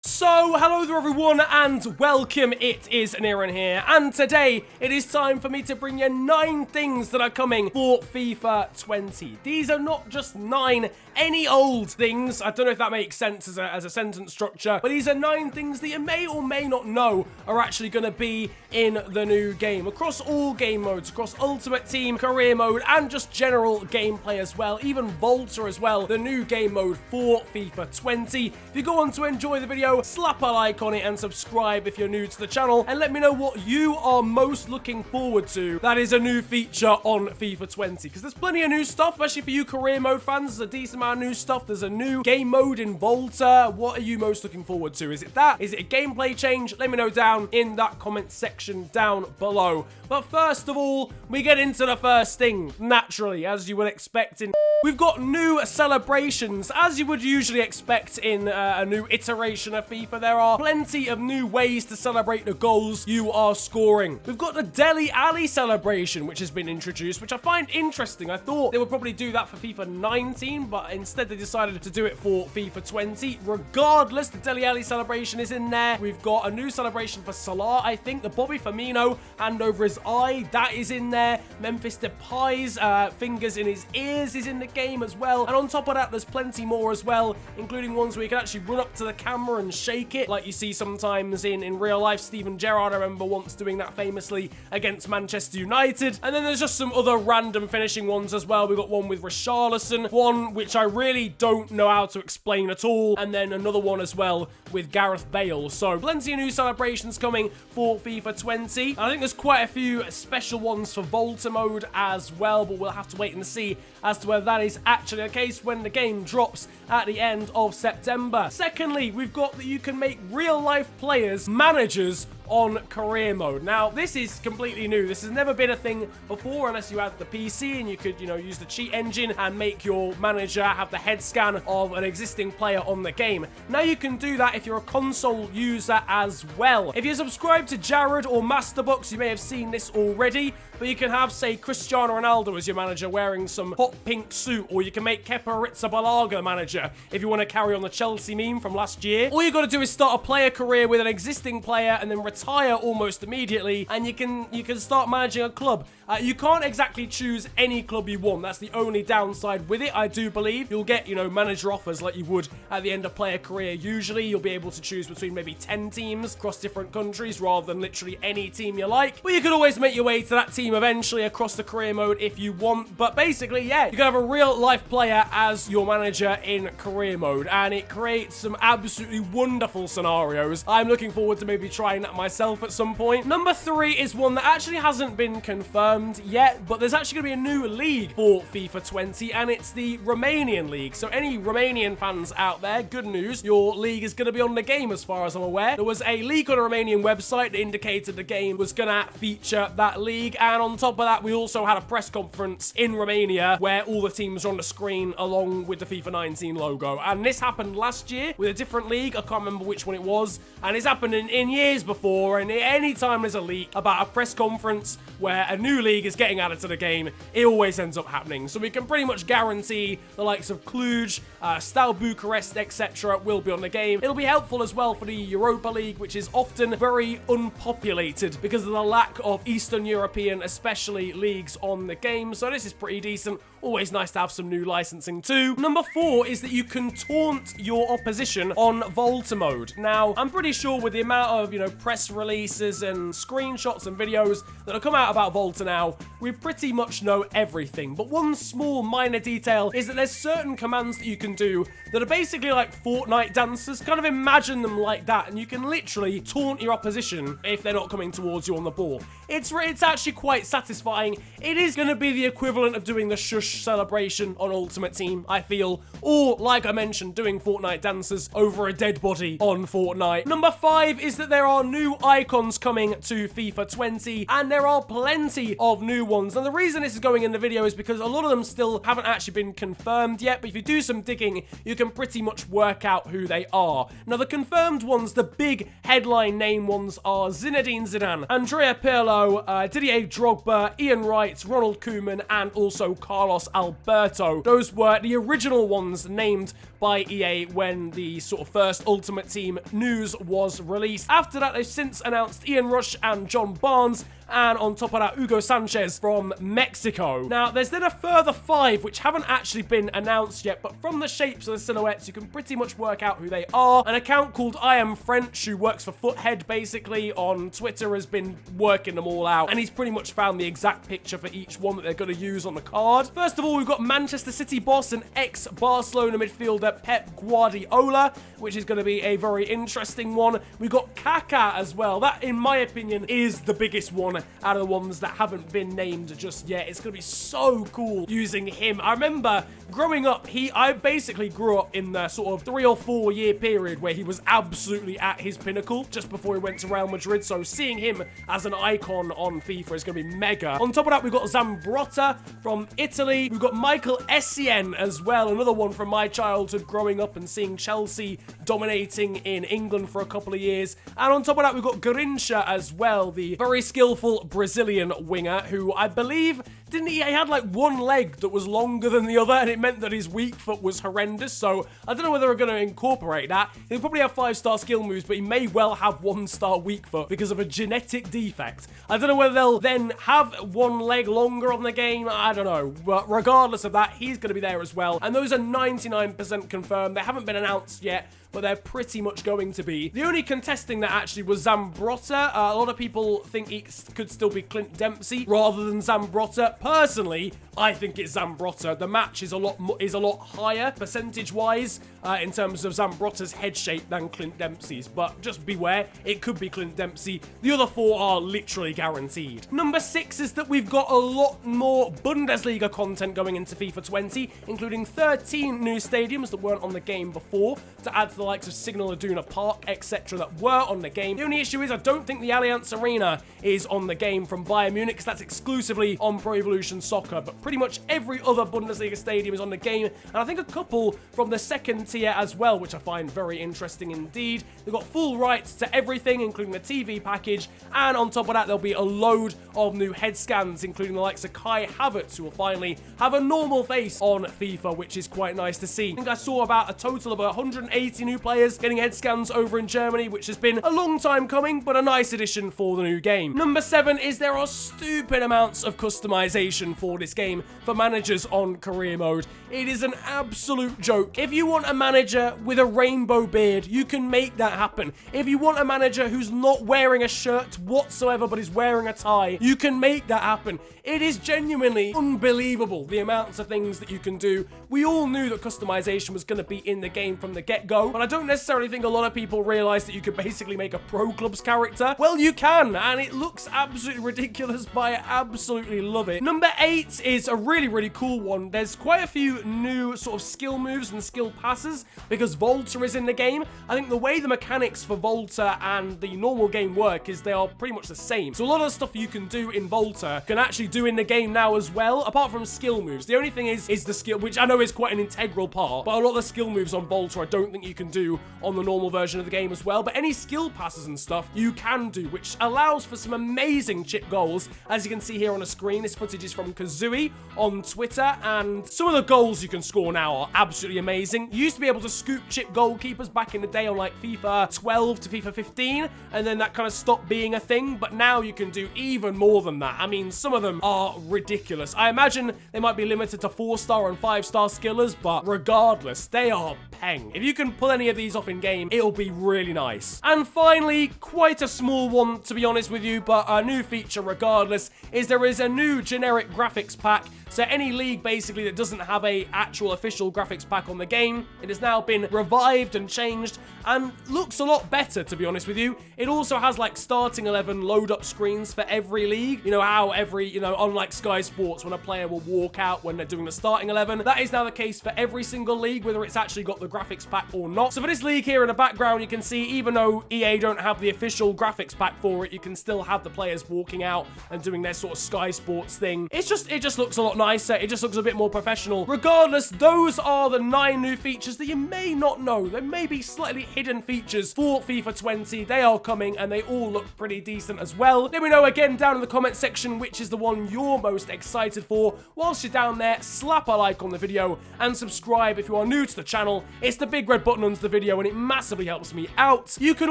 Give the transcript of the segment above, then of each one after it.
So, hello there everyone and welcome, it is Aaron here, and today it is time for me to bring you 9 things that are coming for FIFA 20. These are not just 9 any old things, I don't know if that makes sense as a sentence structure, but these are 9 things that you may or may not know are actually going to be in the new game, across all game modes, across Ultimate Team, Career Mode, and just general gameplay as well, even Volta as well, the new game mode for FIFA 20. If you go on to enjoy the video, slap a like on it and subscribe if you're new to the channel, and let me know what you are most looking forward to that is a new feature on FIFA 20, because there's plenty of new stuff, especially for you career mode fans. There's a decent amount of new stuff. There's a new game mode in Volta. What are you most looking forward to? Is it that? Is it a gameplay change? Let me know down in that comment section down below. But first of all, we get into the first thing, naturally, as you would expect in... We've got new celebrations, as you would usually expect in a new iteration of FIFA. There are plenty of new ways to celebrate the goals you are scoring. We've got the Deli Alley celebration, which has been introduced, which I find interesting. I thought they would probably do that for FIFA 19, but instead they decided to do it for FIFA 20. Regardless, the Deli Alley celebration is in there. We've got a new celebration for Salah, I think. The Bobby Firmino hand over his eye, that is in there. Memphis Depay's fingers in his ears is in the game as well, and on top of that there's plenty more as well, including ones where you can actually run up to the camera and shake it like you see sometimes in real life. Steven Gerrard, I remember once doing that famously against Manchester United. And then there's just some other random finishing ones as well. We've got one with Richarlison, one which I really don't know how to explain at all, and then another one as well with Gareth Bale. So plenty of new celebrations coming for FIFA 20. I think there's quite a few special ones for Volta mode as well, but we'll have to wait and see as to whether that is actually the case when the game drops at the end of September. Secondly, we've got that you can make real-life players managers on career mode. Now, this is completely new. This has never been a thing before unless you had the PC and you could, use the cheat engine and make your manager have the head scan of an existing player on the game. Now you can do that if you're a console user as well. If you subscribe to Jared or Masterbox, you may have seen this already, but you can have, say, Cristiano Ronaldo as your manager wearing some hot pink suit, or you can make Kepa Arrizabalaga manager if you want to carry on the Chelsea meme from last year. All you got to do is start a player career with an existing player and then retire almost immediately, and you can start managing a club. You can't exactly choose any club you want. That's the only downside with it, I do believe. You'll get, manager offers like you would at the end of player career. Usually, you'll be able to choose between maybe 10 teams across different countries rather than literally any team you like. But you can always make your way to that team eventually across the career mode if you want. But basically, yeah, you can have a real-life player as your manager in career mode, and it creates some absolutely wonderful scenarios. I'm looking forward to maybe trying that myself at some point. Number 3 is one that actually hasn't been confirmed yet, but there's actually going to be a new league for FIFA 20, and it's the Romanian league. So any Romanian fans out there, good news, your league is going to be on the game as far as I'm aware. There was a leak on a Romanian website that indicated the game was going to feature that league, and on top of that, we also had a press conference in Romania where all the teams are on the screen along with the FIFA 19 logo. And this happened last year with a different league. I can't remember which one it was, and it's happened in years before. And anytime there's a leak about a press conference where a new league is getting added to the game, it always ends up happening. So we can pretty much guarantee the likes of Cluj, Steaua Bucharest, etc. will be on the game. It'll be helpful as well for the Europa League, which is often very unpopulated because of the lack of Eastern European, especially, leagues on the game. So this is pretty decent. Always nice to have some new licensing too. Number 4 is that you can taunt your opposition on Volta mode. Now, I'm pretty sure with the amount of, press releases and screenshots and videos that have come out about Volta now, we pretty much know everything. But one small minor detail is that there's certain commands that you can do that are basically like Fortnite dancers. Kind of imagine them like that, and you can literally taunt your opposition if they're not coming towards you on the ball. It's actually quite satisfying. It is going to be the equivalent of doing the shush celebration on Ultimate Team, I feel, or like I mentioned, doing Fortnite dances over a dead body on Fortnite. Number 5 is that there are new new icons coming to FIFA 20, and there are plenty of new ones. And the reason this is going in the video is because a lot of them still haven't actually been confirmed yet, but if you do some digging, you can pretty much work out who they are. Now, the confirmed ones, the big headline name ones, are Zinedine Zidane, Andrea Pirlo, Didier Drogba, Ian Wright, Ronald Koeman, and also Carlos Alberto. Those were the original ones named by EA when the sort of first Ultimate Team news was released. After that, they've since announced Ian Rush and John Barnes, and on top of that, Hugo Sanchez from Mexico. Now, there's then a further 5 which haven't actually been announced yet, but from the shapes of the silhouettes, you can pretty much work out who they are. An account called I Am French, who works for Foothead, basically, on Twitter, has been working them all out, and he's pretty much found the exact picture for each one that they're going to use on the card. First of all, we've got Manchester City boss and ex-Barcelona midfielder Pep Guardiola, which is going to be a very interesting one. We've got Kaká as well. That, in my opinion, is the biggest one out of the ones that haven't been named just yet. It's going to be so cool using him. I remember growing up, I basically grew up in the sort of 3 or 4 year period where he was absolutely at his pinnacle just before he went to Real Madrid. So seeing him as an icon on FIFA is going to be mega. On top of that, we've got Zambrotta from Italy. We've got Michael Essien as well, another one from my childhood growing up and seeing Chelsea dominating in England for a couple of years. And on top of that, we've got Garrincha as well, the very skillful Brazilian winger who I believe, didn't he had like one leg that was longer than the other, and it meant that his weak foot was horrendous. So I don't know whether they're going to incorporate that. He'll probably have 5-star skill moves, but he may well have 1-star weak foot because of a genetic defect. I don't know whether they'll then have one leg longer on the game. I don't know. But regardless of that, he's going to be there as well. And those are 99% confirmed. They haven't been announced yet, but they're pretty much going to be. The only contesting that actually was Zambrotta. A lot of people think it could still be Clint Dempsey rather than Zambrotta. Personally, I think it's Zambrotta. The match is a lot higher percentage-wise in terms of Zambrotta's head shape than Clint Dempsey's, but just beware, it could be Clint Dempsey. The other 4 are literally guaranteed. Number 6 is that we've got a lot more Bundesliga content going into FIFA 20, including 13 new stadiums that weren't on the game before, to add to the likes of Signal Iduna Park, etc. that were on the game. The only issue is I don't think the Allianz Arena is on the game from Bayern Munich, because that's exclusively on Pro Evolution Soccer, but pretty much every other Bundesliga stadium is on the game, and I think a couple from the second tier as well, which I find very interesting indeed. They've got full rights to everything, including the TV package, and on top of that, there'll be a load of new head scans, including the likes of Kai Havertz, who will finally have a normal face on FIFA, which is quite nice to see. I think I saw about a total of 180 new players getting head scans over in Germany, which has been a long time coming, but a nice addition for the new game. Number 7 is there are stupid amounts of customization for this game for managers on career mode. It is an absolute joke. If you want a manager with a rainbow beard, you can make that happen. If you want a manager who's not wearing a shirt whatsoever but is wearing a tie, you can make that happen. It is genuinely unbelievable the amounts of things that you can do. We all knew that customization was going to be in the game from the get-go, but I don't necessarily think a lot of people realize that you could basically make a Pro Clubs character. Well, you can, and it looks absolutely ridiculous, but I absolutely love it. Number 8 is a really cool one. There's quite a few new sort of skill moves and skill passes because Volta is in the game. I think the way the mechanics for Volta and the normal game work is they are pretty much the same. So a lot of the stuff you can do in Volta can actually do in the game now as well, apart from skill moves. The only thing is the skill, which I know is quite an integral part, but a lot of the skill moves on Volta I don't think you can do on the normal version of the game as well. But any skill passes and stuff you can do, which allows for some amazing chip goals. As you can see here on the screen, this footage is from Kazooie on Twitter, and some of the goals you can score now are absolutely amazing. You used to be able to scoop chip goalkeepers back in the day on like FIFA 12 to FIFA 15, and then that kind of stopped being a thing, but now you can do even more than that. I mean, some of them are ridiculous. I imagine they might be limited to 4-star and 5-star skillers, but regardless, they are peng. If you can pull any of these off in game, it'll be really nice. And finally, quite a small one to be honest with you, but a new feature regardless, is there is a new generic graphics pack So any league basically that doesn't have a actual official graphics pack on the game, it has now been revived and changed and looks a lot better, to be honest with you. It also has like starting 11 load up screens for every league. You know how unlike Sky Sports, when a player will walk out when they're doing the starting 11, that is now the case for every single league, whether it's actually got the graphics pack or not. So for this league here in the background, you can see even though EA don't have the official graphics pack for it, you can still have the players walking out and doing their sort of Sky Sports thing. It just looks a lot nicer. It just looks a bit more professional. Regardless, those are the 9 new features that you may not know. There may be slightly hidden features for FIFA 20. They are coming and they all look pretty decent as well. Let me know again down in the comment section which is the one you're most excited for. Whilst you're down there, slap a like on the video and subscribe if you are new to the channel. It's the big red button under the video and it massively helps me out. You can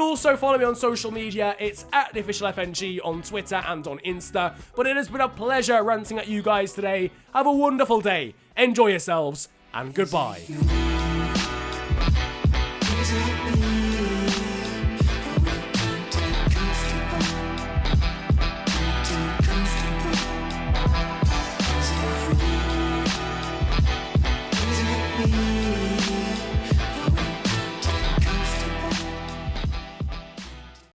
also follow me on social media. It's at the official FNG on Twitter and on Insta. But it has been a pleasure ranting at you guys today. Have a wonderful day. Enjoy yourselves and goodbye.